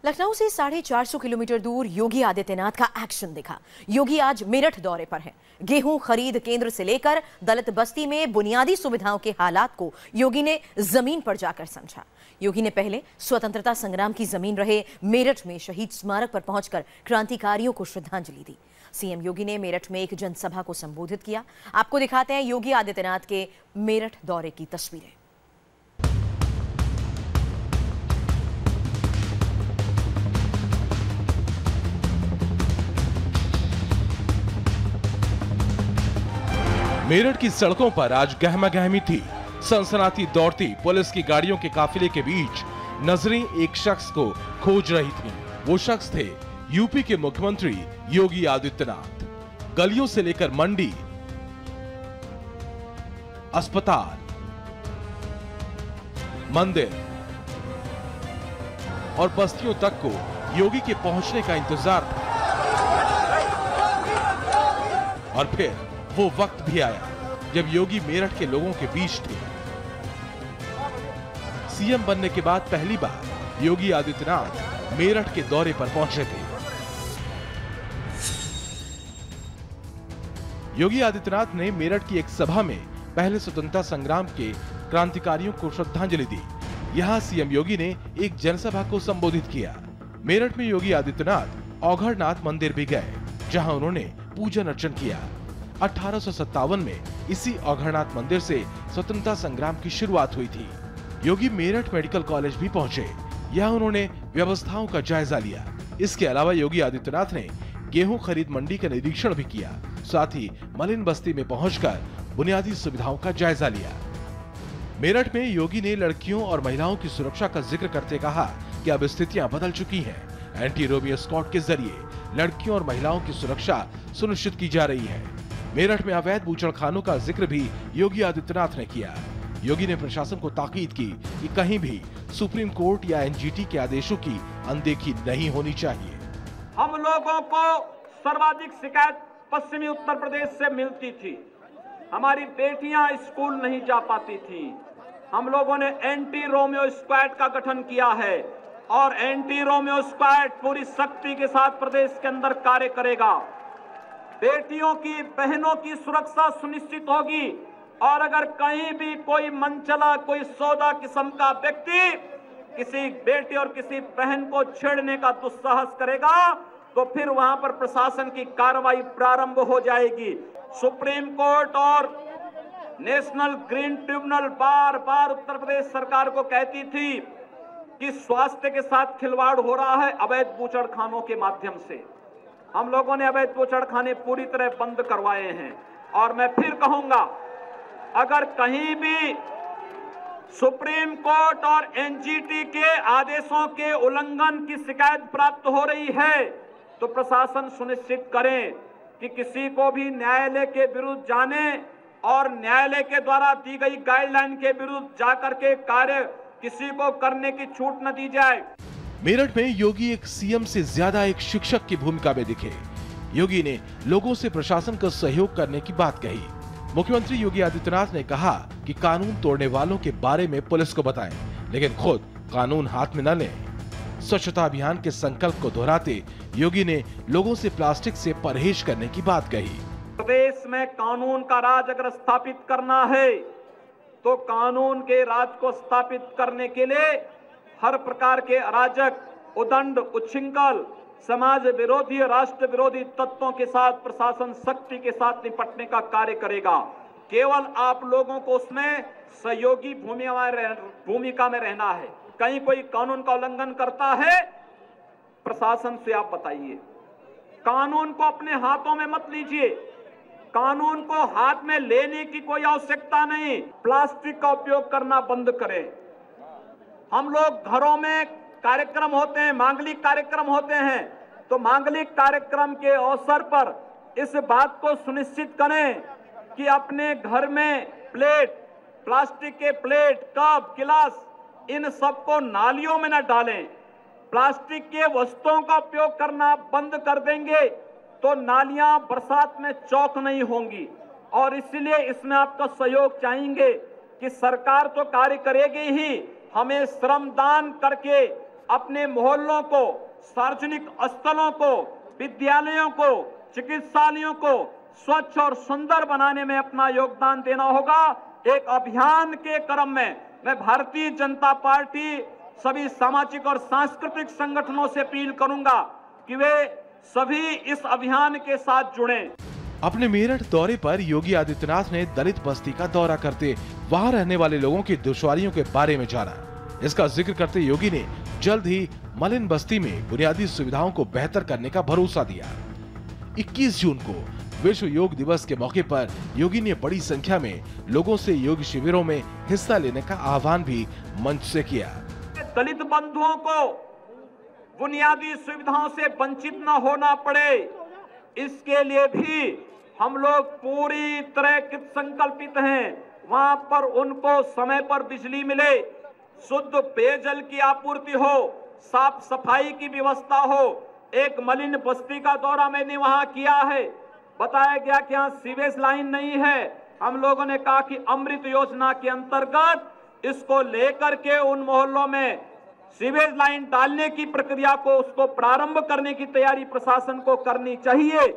लखनऊ से 450 किलोमीटर दूर योगी आदित्यनाथ का एक्शन दिखा। योगी आज मेरठ दौरे पर हैं। गेहूं खरीद केंद्र से लेकर दलित बस्ती में बुनियादी सुविधाओं के हालात को योगी ने जमीन पर जाकर समझा। योगी ने पहले स्वतंत्रता संग्राम की जमीन रहे मेरठ में शहीद स्मारक पर पहुंचकर क्रांतिकारियों को श्रद्धांजलि दी। सीएम योगी ने मेरठ में एक जनसभा को संबोधित किया। आपको दिखाते हैं योगी आदित्यनाथ के मेरठ दौरे की तस्वीरें। मेरठ की सड़कों पर आज गहमागहमी थी। सनसनाती दौड़ती पुलिस की गाड़ियों के काफिले के बीच नजरें एक शख्स को खोज रही थीं। वो शख्स थे यूपी के मुख्यमंत्री योगी आदित्यनाथ। गलियों से लेकर मंडी, अस्पताल, मंदिर और बस्तियों तक को योगी के पहुंचने का इंतजार था। और फिर वो वक्त भी आया जब योगी मेरठ के लोगों के बीच थे। सीएम बनने के बाद पहली बार योगी आदित्यनाथ मेरठ के दौरे पर पहुंचे थे। योगी आदित्यनाथ ने मेरठ की एक सभा में पहले स्वतंत्रता संग्राम के क्रांतिकारियों को श्रद्धांजलि दी। यहां सीएम योगी ने एक जनसभा को संबोधित किया। मेरठ में योगी आदित्यनाथ औघड़नाथ मंदिर भी गए, जहां उन्होंने पूजन अर्चन किया। 1857 में इसी औघड़नाथ मंदिर से स्वतंत्रता संग्राम की शुरुआत हुई थी। योगी मेरठ मेडिकल कॉलेज भी पहुंचे। यहां उन्होंने व्यवस्थाओं का जायजा लिया। इसके अलावा योगी आदित्यनाथ ने गेहूं खरीद मंडी का निरीक्षण भी किया। साथ ही मलिन बस्ती में पहुंचकर बुनियादी सुविधाओं का जायजा लिया। मेरठ में योगी ने लड़कियों और महिलाओं की सुरक्षा का जिक्र करते कहा कि अब स्थितियां बदल चुकी हैं। एंटी रोमियो स्क्वाड के जरिए लड़कियों और महिलाओं की सुरक्षा सुनिश्चित की जा रही है। मेरठ में अवैध बूचड़खानों का जिक्र भी योगी आदित्यनाथ ने किया। योगी ने प्रशासन को ताकीद की कि कहीं भी सुप्रीम कोर्ट या एनजीटी के आदेशों की अनदेखी नहीं होनी चाहिए। हम लोगों को सर्वाधिक शिकायत पश्चिमी उत्तर प्रदेश से मिलती थी। हमारी बेटियां स्कूल नहीं जा पाती थी। हम लोगों ने एंटी रोमियो स्क्वाड का गठन किया है और एंटी रोमियो स्क्वाड पूरी शक्ति के साथ प्रदेश के अंदर कार्य करेगा। बेटियों की, बहनों की सुरक्षा सुनिश्चित होगी और अगर कहीं भी कोई मनचला, कोई सौदा किस्म का व्यक्ति किसी बेटी और किसी बहन को छेड़ने का दुस्साहस करेगा तो फिर वहां पर प्रशासन की कार्रवाई प्रारंभ हो जाएगी। सुप्रीम कोर्ट और नेशनल ग्रीन ट्रिब्यूनल बार बार उत्तर प्रदेश सरकार को कहती थी कि स्वास्थ्य के साथ खिलवाड़ हो रहा है अवैध बूचड़खानों के माध्यम से। हम लोगों ने अवैध बूचड़खाने पूरी तरह बंद करवाए हैं और मैं फिर कहूंगा, अगर कहीं भी सुप्रीम कोर्ट और एनजीटी के आदेशों के उल्लंघन की शिकायत प्राप्त हो रही है तो प्रशासन सुनिश्चित करें कि किसी को भी न्यायालय के विरुद्ध जाने और न्यायालय के द्वारा दी गई गाइडलाइन के विरुद्ध जाकर के कार्य किसी को करने की छूट न दी जाए। मेरठ में योगी एक सीएम से ज्यादा एक शिक्षक की भूमिका में दिखे। योगी ने लोगों से प्रशासन का सहयोग करने की बात कही। मुख्यमंत्री योगी आदित्यनाथ ने कहा कि कानून तोड़ने वालों के बारे में पुलिस को बताएं, लेकिन खुद कानून हाथ में न लें। स्वच्छता अभियान के संकल्प को दोहराते योगी ने लोगों से प्लास्टिक से परहेज करने की बात कही। प्रदेश में कानून का राज अगर स्थापित करना है तो कानून के राज को स्थापित करने के लिए हर प्रकार के अराजक, उदंड, उच्छृंखल, समाज विरोधी, राष्ट्र विरोधी तत्वों के साथ प्रशासन शक्ति के साथ निपटने का कार्य करेगा। केवल आप लोगों को उसमें सहयोगी भूमिका में रहना है। कहीं कोई कानून का उल्लंघन करता है, प्रशासन से आप बताइए। कानून को अपने हाथों में मत लीजिए। कानून को हाथ में लेने की कोई आवश्यकता नहीं। प्लास्टिक का उपयोग करना बंद करें। हम लोग घरों में कार्यक्रम होते हैं, मांगलिक कार्यक्रम होते हैं, तो मांगलिक कार्यक्रम के अवसर पर इस बात को सुनिश्चित करें कि अपने घर में प्लेट, प्लास्टिक के प्लेट, कप, गिलास, इन सबको नालियों में न डालें। प्लास्टिक के वस्तुओं का उपयोग करना बंद कर देंगे तो नालियां बरसात में चौक नहीं होंगी और इसलिए इसमें आपका सहयोग चाहेंगे कि सरकार तो कार्य करेगी ही, हमें श्रमदान करके अपने मोहल्लों को, सार्वजनिक स्थलों को, विद्यालयों को, चिकित्सालयों को स्वच्छ और सुंदर बनाने में अपना योगदान देना होगा। एक अभियान के क्रम में मैं भारतीय जनता पार्टी सभी सामाजिक और सांस्कृतिक संगठनों से अपील करूंगा कि वे सभी इस अभियान के साथ जुड़ें। अपने मेरठ दौरे पर योगी आदित्यनाथ ने दलित बस्ती का दौरा करते वहां रहने वाले लोगों की दुश्वारियों के बारे में जाना। इसका जिक्र करते योगी ने जल्द ही मलिन बस्ती में बुनियादी सुविधाओं को बेहतर करने का भरोसा दिया। 21 जून को विश्व योग दिवस के मौके पर योगी ने बड़ी संख्या में लोगों से योग शिविरों में हिस्सा लेने का आह्वान भी मंच से किया। दलित बंधुओं को बुनियादी सुविधाओं से वंचित न होना पड़े, इसके लिए भी हम लोग पूरी तरह संकल्पित हैं। वहां पर उनको समय पर बिजली मिले, शुद्ध पेयजल की आपूर्ति हो, साफ सफाई की व्यवस्था हो। एक मलिन बस्ती का दौरा मैंने वहां किया है, बताया गया कि यहाँ सीवेज लाइन नहीं है। हम लोगों ने कहा कि अमृत योजना के अंतर्गत इसको लेकर के उन मोहल्लों में सीवेज लाइन डालने की प्रक्रिया को, उसको प्रारंभ करने की तैयारी प्रशासन को करनी चाहिए।